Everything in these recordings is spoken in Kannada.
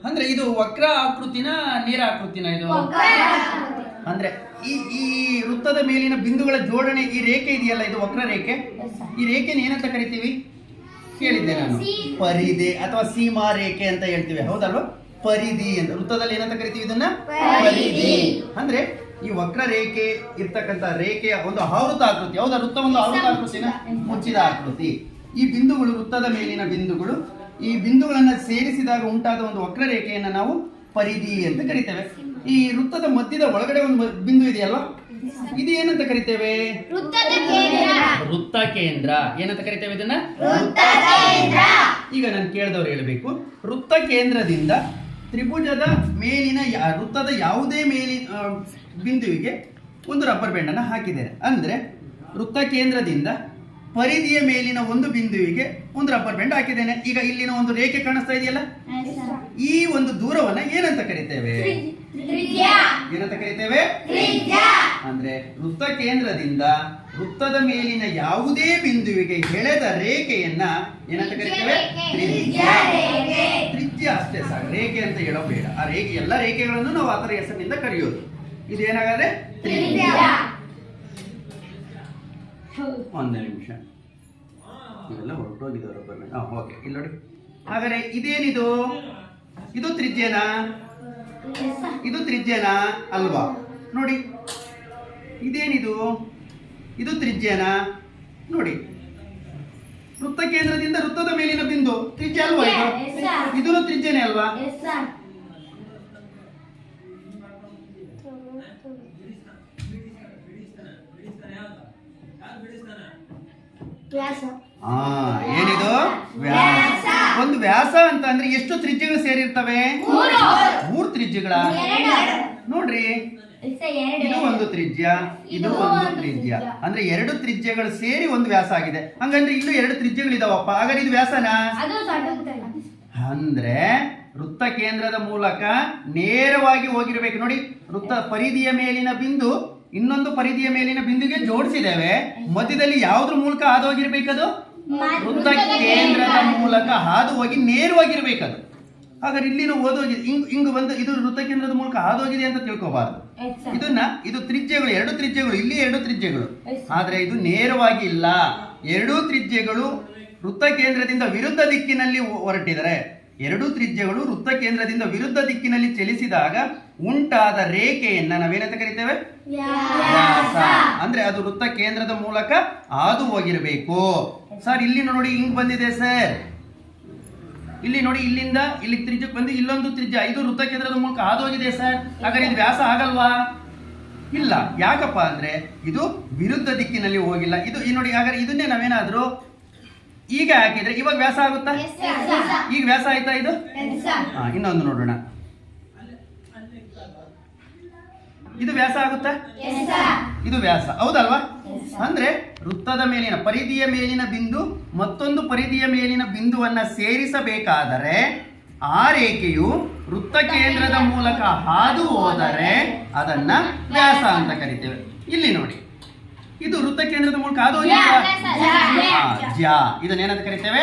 ಅಂದ್ರೆ ಇದು ವಕ್ರ ಆಕೃತಿನ ನೇರ ಆಕೃತಿನ ಇದು ಅಂದ್ರೆ ಈ ವೃತ್ತದ ಮೇಲಿನ ಬಿಂದುಗಳ ಜೋಡಣೆ ಈ ರೇಖೆ ಇದೆಯಲ್ಲ ಇದು ವಕ್ರ ರೇಖೆ. ಈ ರೇಖೆನ ಏನಂತ ಕರಿತೀವಿ ಕೇಳಿದ್ದೆ ನಾನು, ಪರಿಧಿ ಅಥವಾ ಸೀಮಾ ರೇಖೆ ಅಂತ ಹೇಳ್ತೀವಿ, ಹೌದಲ್ವಾ? ಪರಿಧಿ ಅಂತ ವೃತ್ತದಲ್ಲಿ ಏನಂತ ಕರಿತೀವಿ ಇದನ್ನ, ಪರಿಧಿ. ಅಂದ್ರೆ ಈ ವಕ್ರ ರೇಖೆ ಇರ್ತಕ್ಕಂಥ ರೇಖೆಯ ಒಂದು ಆವೃತ ಆಕೃತಿ, ಹೌದಾ? ವೃತ್ತ ಒಂದು ಆವೃತ ಆಕೃತಿನ ಮುಚ್ಚಿದ ಆಕೃತಿ. ಈ ಬಿಂದುಗಳು ವೃತ್ತದ ಮೇಲಿನ ಬಿಂದುಗಳು, ಈ ಬಿಂದುಗಳನ್ನ ಸೇರಿಸಿದಾಗ ಉಂಟಾದ ಒಂದು ವಕ್ರ ರೇಖೆಯನ್ನ ನಾವು ಪರಿಧಿ ಅಂತ ಕರಿತೇವೆ. ಈ ವೃತ್ತದ ಮಧ್ಯದ ಒಳಗಡೆ ಒಂದು ಬಿಂದು ಇದೆಯಲ್ವಾ, ಇದು ಏನಂತ ಕರಿತೇವೆ? ವೃತ್ತ ಕೇಂದ್ರ. ಏನಂತ ಕರಿತೇವೆ ಇದನ್ನ? ಈಗ ನಾನು ಕೇಳಿದವ್ರು ಹೇಳಬೇಕು, ವೃತ್ತ ಕೇಂದ್ರದಿಂದ ತ್ರಿಭುಜದ ಮೇಲಿನ ವೃತ್ತದ ಯಾವುದೇ ಬಿಂದುವಿಗೆ ಒಂದು ರಬ್ಬರ್ ಬ್ಯಾಂಡ್ ಅನ್ನು ಹಾಕಿದ್ದೇನೆ. ಅಂದ್ರೆ ವೃತ್ತ ಕೇಂದ್ರದಿಂದ ಪರಿಧಿಯ ಮೇಲಿನ ಒಂದು ಬಿಂದುವಿಗೆ ಒಂದು ರಬ್ಬರ್ ಬ್ಯಾಂಡ್ ಹಾಕಿದ್ದೇನೆ. ಈಗ ಇಲ್ಲಿನ ಒಂದು ರೇಖೆ ಕಾಣಿಸ್ತಾ ಇದೆಯಲ್ಲ, ಈ ಒಂದು ದೂರವನ್ನ ಏನಂತ ಕರಿತೇವೆ? ಏನಂತ ಕರಿತೇವೆ? ಅಂದ್ರೆ ವೃತ್ತ ಕೇಂದ್ರದಿಂದ ವೃತ್ತದ ಮೇಲಿನ ಯಾವುದೇ ಬಿಂದುವಿಗೆ ಎಳೆದ ರೇಖೆಯನ್ನ ಏನಂತ ಕರಿತೇವೆ? ತ್ರಿಜ್ಯ ಅಷ್ಟೇ ಸಾಕು, ರೇಖೆ ಅಂತ ಹೇಳಬೇಡ. ಆ ರೇಖೆ ಎಲ್ಲ ರೇಖೆಗಳನ್ನು ನಾವು ಅದರ ಹೆಸರಿನಿಂದ ಕರೆಯೋದು. ಇದೇನಾಗದೆ? ತ್ರಿಜ್ಯ. ಒಂದು ನಿಮಿಷ, ಇವೆಲ್ಲ ಹೊರಟೋಗಿದವರು. ಓಕೆ, ಇಲ್ಲಿ ನೋಡಿ. ಹಾಗಾದ್ರೆ ಇದೇನಿದು? ಇದು ತ್ರಿಜ್ಯನಾ? ಇದು ತ್ರಿಜ್ಯನಾ ಅಲ್ವಾ? ನೋಡಿ, ಇದೇನಿದು? ಇದು ತ್ರಿಜ್ಯನಾ? ನೋಡಿ, ವೃತ್ತ ಕೇಂದ್ರದಿಂದ ವೃತ್ತದ ಮೇಲಿನ ಬಿಂದು ತ್ರಿಜ್ಯ ಅಲ್ವಾ? ಇದು ಇದೂ ತ್ರಿಜ್ಯನೇ ಅಲ್ವಾ? ಏನಿದು? ವ್ಯಾಸ. ಒಂದು ವ್ಯಾಸ ಅಂತ ಅಂದ್ರೆ ಎಷ್ಟು ತ್ರಿಜ್ಯಗಳು ಸೇರಿರ್ತವೆ? 3 ತ್ರಿಜ್ಯಗಳ. ನೋಡ್ರಿ, ಇದು ಒಂದು ತ್ರಿಜ್ಯ, ಇದು ಒಂದು ತ್ರಿಜ್ಯ. ಅಂದ್ರೆ 2 ತ್ರಿಜ್ಯಗಳು ಸೇರಿ ಒಂದು ವ್ಯಾಸ ಆಗಿದೆ. ಹಂಗಂದ್ರೆ ಇಲ್ಲೂ 2 ತ್ರಿಜ್ಯಗಳು ಇದಾವಪ್ಪ. ಹಾಗಾದ್ರೆ ಇದು ವ್ಯಾಸನಾ? ಅಂದ್ರೆ ವೃತ್ತ ಕೇಂದ್ರದ ಮೂಲಕ ನೇರವಾಗಿ ಹೋಗಿರ್ಬೇಕು. ನೋಡಿ, ವೃತ್ತ ಪರಿಧಿಯ ಮೇಲಿನ ಬಿಂದು ಇನ್ನೊಂದು ಪರಿಧಿಯ ಮೇಲಿನ ಬಿಂದುಗೆ ಜೋಡಿಸಿದ್ದೇವೆ. ಮಧ್ಯದಲ್ಲಿ ಯಾವ್ದ್ರ ಮೂಲಕ ಹಾದು ಹೋಗಿರ್ಬೇಕದು? ವೃತ್ತ ಕೇಂದ್ರದ ಮೂಲಕ ಹಾದು ಹೋಗಿ ನೇರವಾಗಿರ್ಬೇಕದು. ಹಾಗಾದ್ರೆ ಇಲ್ಲಿನೂ ಓದೋಗಿ ಹಿಂಗ್ ಬಂದು ಇದು ವೃತ್ತ ಕೇಂದ್ರದ ಮೂಲಕ ಹಾದು ಹೋಗಿದೆ ಅಂತ ತಿಳ್ಕೋಬಾರ್ದು. ಇದು ತ್ರಿಜ್ಯಗಳು, 2 ತ್ರಿಜ್ಯಗಳು, ಇಲ್ಲಿ 2 ತ್ರಿಜ್ಯಗಳು. ಆದ್ರೆ ಇದು ನೇರವಾಗಿ ಇಲ್ಲ. 2 ತ್ರಿಜ್ಯಗಳು ವೃತ್ತ ಕೇಂದ್ರದಿಂದ ವಿರುದ್ಧ ದಿಕ್ಕಿನಲ್ಲಿ ಹೊರಟಿದ್ದಾರೆ. 2 ತ್ರಿಜ್ಯಗಳು ವೃತ್ತ ಕೇಂದ್ರದಿಂದ ವಿರುದ್ಧ ದಿಕ್ಕಿನಲ್ಲಿ ಚಲಿಸಿದಾಗ ಉಂಟಾದ ರೇಖೆಯನ್ನ ನಾವೇನಂತ ಕರಿತೇವೆ? ವ್ಯಾಸ. ಅಂದ್ರೆ ಅದು ವೃತ್ತ ಕೇಂದ್ರದ ಮೂಲಕ ಹಾದು ಹೋಗಿರಬೇಕು. ಸರ್ ಇಲ್ಲಿ ನೋಡಿ, ಹಿಂಗ್ ಬಂದಿದೆ ಸರ್. ಇಲ್ಲಿ ನೋಡಿ, ಇಲ್ಲಿಂದ ಇಲ್ಲಿ ತ್ರಿಜ್ಯಕ್ಕೆ ಬಂದು ಇಲ್ಲೊಂದು ತ್ರಿಜ್ಯ, ಇದು ವೃತ್ತ ಕೇಂದ್ರದ ಮೂಲಕ ಹಾದು ಹೋಗಿದೆ ಸರ್. ಹಾಗಾದ್ರೆ ಇದು ವ್ಯಾಸ ಆಗಲ್ವಾ? ಇಲ್ಲ. ಯಾಕಪ್ಪ ಅಂದ್ರೆ ಇದು ವಿರುದ್ಧ ದಿಕ್ಕಿನಲ್ಲಿ ಹೋಗಿಲ್ಲ. ಇದು ನೋಡಿ, ಹಾಗಾದ್ರೆ ಇದನ್ನೇ ನಾವೇನಾದ್ರೂ ಈಗ ಹಾಕಿದ್ರೆ ಇವಾಗ ವ್ಯಾಸ ಆಗುತ್ತಾ? ಈಗ ವ್ಯಾಸ ಆಯ್ತಾ ಇದು? ಇನ್ನೊಂದು ನೋಡೋಣ. ಇದು ವ್ಯಾಸ ಆಗುತ್ತಾ? ಇದು ವ್ಯಾಸ, ಹೌದಲ್ವಾ? ಅಂದ್ರೆ ವೃತ್ತದ ಮೇಲಿನ ಪರಿಧಿಯ ಮೇಲಿನ ಬಿಂದು ಮತ್ತೊಂದು ಪರಿಧಿಯ ಮೇಲಿನ ಬಿಂದುವನ್ನ ಸೇರಿಸಬೇಕಾದರೆ ಆ ರೇಖೆಯು ವೃತ್ತ ಕೇಂದ್ರದ ಮೂಲಕ ಹಾದು ಹೋದರೆ ಅದನ್ನ ವ್ಯಾಸ ಅಂತ ಕರಿತೇವೆ. ಇಲ್ಲಿ ನೋಡಿ, ಇದು ವೃತ್ತ ಕೇಂದ್ರದ ಮೂಲಕ ಹಾದು ಹೋಗಿಲ್ಲ, ಇದನ್ನೇನಂತ ಕರಿತೇವೆ?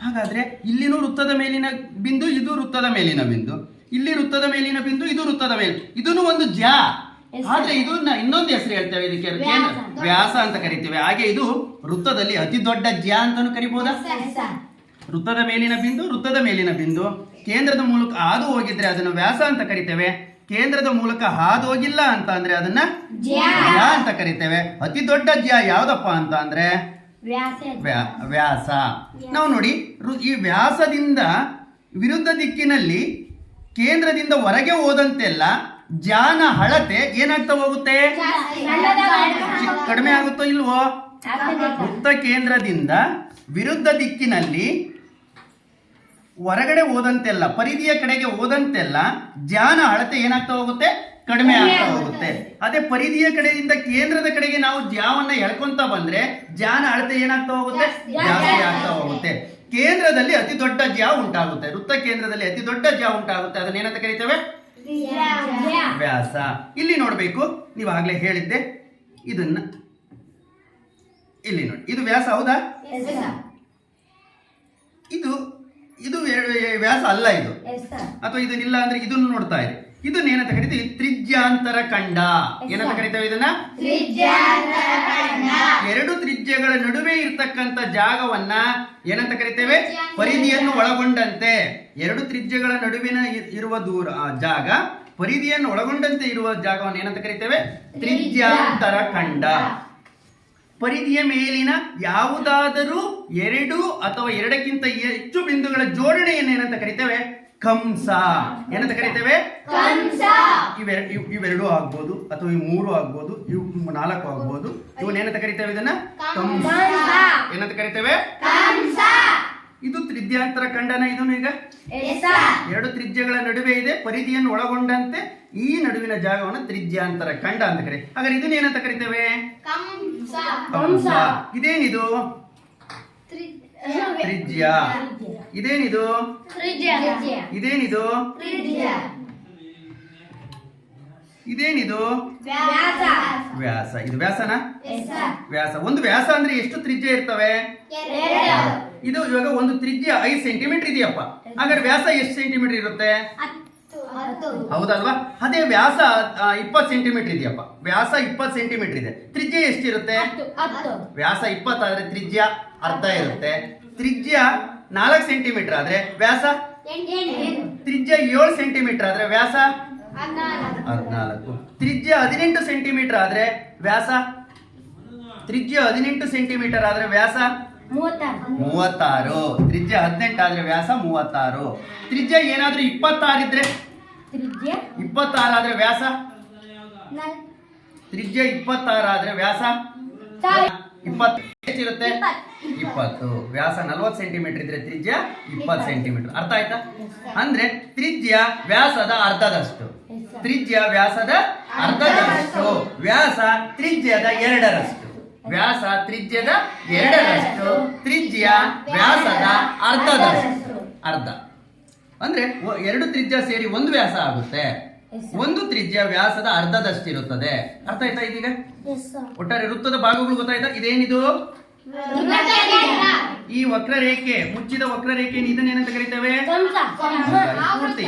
ಹಾಗಾದ್ರೆ ಇಲ್ಲಿನೂ ವೃತ್ತದ ಮೇಲಿನ ಬಿಂದು, ಇದು ವೃತ್ತದ ಮೇಲಿನ ಬಿಂದು, ಇಲ್ಲಿ ವೃತ್ತದ ಮೇಲಿನ ಬಿಂದು, ಇದು ವೃತ್ತದ ಮೇಲೆ, ಇದನ್ನು ಒಂದು ಜ್ಯ. ಆದ್ರೆ ಇದನ್ನ ಇನ್ನೊಂದು ಹೆಸರು ಹೇಳ್ತೇವೆ, ಇದಕ್ಕೆ ವ್ಯಾಸ ಅಂತ ಕರಿತೇವೆ. ಹಾಗೆ ಇದು ವೃತ್ತದಲ್ಲಿ ಅತಿ ದೊಡ್ಡ ಜ್ಯ ಅಂತಾನು ಕರಿಬಹುದಾ? ವೃತ್ತದ ಮೇಲಿನ ಬಿಂದು, ವೃತ್ತದ ಮೇಲಿನ ಬಿಂದು ಕೇಂದ್ರದ ಮೂಲಕ ಹಾದು ಹೋಗಿದ್ರೆ ಅದನ್ನು ವ್ಯಾಸ ಅಂತ ಕರಿತೇವೆ. ಕೇಂದ್ರದ ಮೂಲಕ ಹಾದು ಹೋಗಿಲ್ಲ ಅಂತ ಅಂದ್ರೆ ಅದನ್ನ ಜ್ಯ ಅಂತ ಕರಿತೇವೆ. ಅತಿ ದೊಡ್ಡ ಜ್ಯ ಯಾವ್ದಪ್ಪ ಅಂತ ಅಂದ್ರೆ ವ್ಯಾಸ. ನಾವು ನೋಡಿ, ಈ ವ್ಯಾಸದಿಂದ ವಿರುದ್ಧ ದಿಕ್ಕಿನಲ್ಲಿ ಕೇಂದ್ರದಿಂದ ಹೊರಗೆ ಹೋದಂತೆಲ್ಲ ಜ್ಯಾನ ಅಳತೆ ಏನಾಗ್ತಾ ಹೋಗುತ್ತೆ? ಕಡಿಮೆ ಆಗುತ್ತೋ ಇಲ್ವೋ? ವೃತ್ತ ಕೇಂದ್ರದಿಂದ ವಿರುದ್ಧ ದಿಕ್ಕಿನಲ್ಲಿ ಹೊರಗಡೆ ಹೋದಂತೆಲ್ಲ, ಪರಿಧಿಯ ಕಡೆಗೆ ಹೋದಂತೆಲ್ಲ ಜ್ಯಾನ ಅಳತೆ ಏನಾಗ್ತಾ ಹೋಗುತ್ತೆ? ಕಡಿಮೆ ಆಗ್ತಾ ಹೋಗುತ್ತೆ. ಅದೇ ಪರಿಧಿಯ ಕಡೆಯಿಂದ ಕೇಂದ್ರದ ಕಡೆಗೆ ನಾವು ಜ್ಯಾವನ್ನ ಎಳ್ಕೊಂತ ಬಂದ್ರೆ ಜ್ಯಾನ ಅಳತೆ ಏನಾಗ್ತಾ ಹೋಗುತ್ತೆ? ಜಾಸ್ತಿ ಆಗ್ತಾ ಹೋಗುತ್ತೆ. ಕೇಂದ್ರದಲ್ಲಿ ಅತಿ ದೊಡ್ಡ ಜ್ಯಾ ಉಂಟಾಗುತ್ತೆ. ವೃತ್ತ ಕೇಂದ್ರದಲ್ಲಿ ಅತಿ ದೊಡ್ಡ ಜ್ಯಾ ಉಂಟಾಗುತ್ತೆ. ಅದನ್ನ ಏನಂತ ಕರಿತೇವೆ? ವ್ಯಾಸ. ಇಲ್ಲಿ ನೋಡ್ಬೇಕು, ನೀವು ಆಗ್ಲೇ ಹೇಳಿದ್ದೆ ಇದನ್ನ. ಇಲ್ಲಿ ನೋಡಿ, ಇದು ವ್ಯಾಸ, ಹೌದಾ? ಇದು ಇದು ವ್ಯಾಸ ಅಲ್ಲ ಇದು, ಅಥವಾ ಇದನ್ನಿಲ್ಲ ಅಂದ್ರೆ ಇದನ್ನು ನೋಡ್ತಾ ಇದೆ. ಇದನ್ನ ಏನಂತ ಕರಿತೀವಿ? ತ್ರಿಜ್ಯಾಂತರ ಖಂಡ. ಏನಂತ ಕರಿತೇವೆ ಇದನ್ನ? ಎರಡು ತ್ರಿಜ್ಯಗಳ ನಡುವೆ ಇರ್ತಕ್ಕಂಥ ಜಾಗವನ್ನ ಏನಂತ ಕರಿತೇವೆ? ಪರಿಧಿಯನ್ನು ಒಳಗೊಂಡಂತೆ. ಎರಡು ತ್ರಿಜ್ಯಗಳ ನಡುವಿನ ಇರುವ ದೂರ ಜಾಗ, ಪರಿಧಿಯನ್ನು ಒಳಗೊಂಡಂತೆ ಇರುವ ಜಾಗವನ್ನು ಏನಂತ ಕರಿತೇವೆ? ತ್ರಿಜ್ಯಾಂತರ ಖಂಡ. ಪರಿಧಿಯ ಮೇಲಿನ ಯಾವುದಾದರೂ ಎರಡು ಅಥವಾ ಎರಡಕ್ಕಿಂತ ಹೆಚ್ಚು ಬಿಂದುಗಳ ಜೋಡಣೆಯನ್ನು ಏನಂತ ಕರಿತೇವೆ? ಕಂಸ. ಏನಂತ ಕರಿತೇವೆ? ಇವೆರಡು ಆಗ್ಬೋದು, ಅಥವಾ ಇವು ಮೂರು ಆಗ್ಬೋದು, ಇವು ನಾಲ್ಕು ಆಗ್ಬೋದು. ಇವನ್ ಏನಂತ ಕರಿತೇವೆ? ಇದನ್ನ ಕಂಸ ಏನಂತ ಕರಿತೇವೆ? ಇದು ತ್ರಿಜ್ಯಾಂತರ ಖಂಡನ. ಇದನ್ನು ಈಗ ಎರಡು ತ್ರಿಜ್ಯಗಳ ನಡುವೆ ಇದೆ, ಪರಿಧಿಯನ್ನು ಒಳಗೊಂಡಂತೆ ಈ ನಡುವಿನ ಜಾಗವನ್ನು ತ್ರಿಜ್ಯಾಂತರ ಖಂಡ ಅಂತ ಕರಿ. ಹಾಗಾದ್ರೆ ಇದನ್ನ ಏನಂತ ಕರಿತೇವೆ? ಕಂಸ. ಇದೇನಿದು? ತ್ರಿಜ್ಯ. ಇದೇನಿದು? ಇದೇನಿದು? ಇದೇನಿದು? ವ್ಯಾಸ. ಇದು ವ್ಯಾಸನ? ವ್ಯಾಸ. ಒಂದು ವ್ಯಾಸ ಅಂದ್ರೆ ಎಷ್ಟು ತ್ರಿಜ್ಯ ಇರ್ತವೆ? ಇದು ಇವಾಗ ಒಂದು ತ್ರಿಜ್ಯ 5 ಸೆಂಟಿಮೀಟರ್ ಇದೆಯಪ್ಪ, ಹಾಗಾದ್ರೆ ವ್ಯಾಸ ಎಷ್ಟು ಸೆಂಟಿಮೀಟರ್ ಇರುತ್ತೆ? ಹೌದಲ್ವಾ? ಅದೇ ವ್ಯಾಸ 20 ಸೆಂಟಿಮೀಟರ್ ಇದೆಯಪ್ಪ, ವ್ಯಾಸ 20 ಸೆಂಟಿಮೀಟರ್ ಇದೆ, ತ್ರಿಜ್ಯ ಎಷ್ಟಿರುತ್ತೆ? ವ್ಯಾಸ 20 ಆದ್ರೆ ತ್ರಿಜ್ಯ ಅರ್ಧ ಇರುತ್ತೆ. ತ್ರಿಜ್ಯ 4 ಸೆಂಟಿಮೀಟರ್ ಆದ್ರೆ ವ್ಯಾಸ, ತ್ರಿಜ್ಯ 7 ಸೆಂಟಿಮೀಟರ್ ಆದ್ರೆ ವ್ಯಾಸ 14. ತ್ರಿಜ್ಯ 18 ಸೆಂಟಿಮೀಟರ್ ಆದ್ರೆ ವ್ಯಾಸ, ತ್ರಿಜ್ಯ 18 ಸೆಂಟಿಮೀಟರ್ ಆದ್ರೆ ವ್ಯಾಸ 36. ತ್ರಿಜ್ಯ 18 ಆದ್ರೆ ವ್ಯಾಸ 36. ತ್ರಿಜ್ಯ ಏನಾದ್ರೂ 26 ಇದ್ರೆ, 26 ಆದ್ರೆ ವ್ಯಾಸ, ತ್ರಿಜ್ಯ 26 ಆದ್ರೆ ವ್ಯಾಸ 20 ಎಷ್ಟಿರುತ್ತೆ? 20. ವ್ಯಾಸ 40 ಸೆಂಟಿಮೀಟರ್ ಇದ್ರೆ ತ್ರಿಜ್ಯ 20 ಸೆಂಟಿಮೀಟರ್. ಅರ್ಥ ಆಯ್ತಾ? ಅಂದ್ರೆ ತ್ರಿಜ್ಯ ವ್ಯಾಸದ ಅರ್ಧದಷ್ಟು, ತ್ರಿಜ್ಯ ವ್ಯಾಸದ ಅರ್ಧದಷ್ಟು, ವ್ಯಾಸ ತ್ರಿಜ್ಯದ 2ರಷ್ಟು, ವ್ಯಾಸ ತ್ರಿಜ್ಯದ 2ರಷ್ಟು, ತ್ರಿಜ್ಯ ವ್ಯಾಸದ ಅರ್ಧದಷ್ಟು. ಅರ್ಧ ಅಂದ್ರೆ ಎರಡು ತ್ರಿಜ್ಯ ಸೇರಿ ಒಂದು ವ್ಯಾಸ ಆಗುತ್ತೆ, ಒಂದು ತ್ರಿಜ್ಯ ವ್ಯಾಸದ ಅರ್ಧದಷ್ಟಿರುತ್ತದೆ. ಅರ್ಥ ಆಯ್ತಾ? ಇದೀಗ ಒಟ್ಟಾರೆ ವೃತ್ತದ ಭಾಗಗಳು ಗೊತ್ತಾಯ್ತಾ? ಇದೇನಿದು? ಈ ವಕ್ರರೇಖೆ, ಮುಚ್ಚಿದ ವಕ್ರರೇಖೆ. ಇದನ್ನೇನಂತ ಕರಿತೇವೆ? ಪೂರ್ತಿ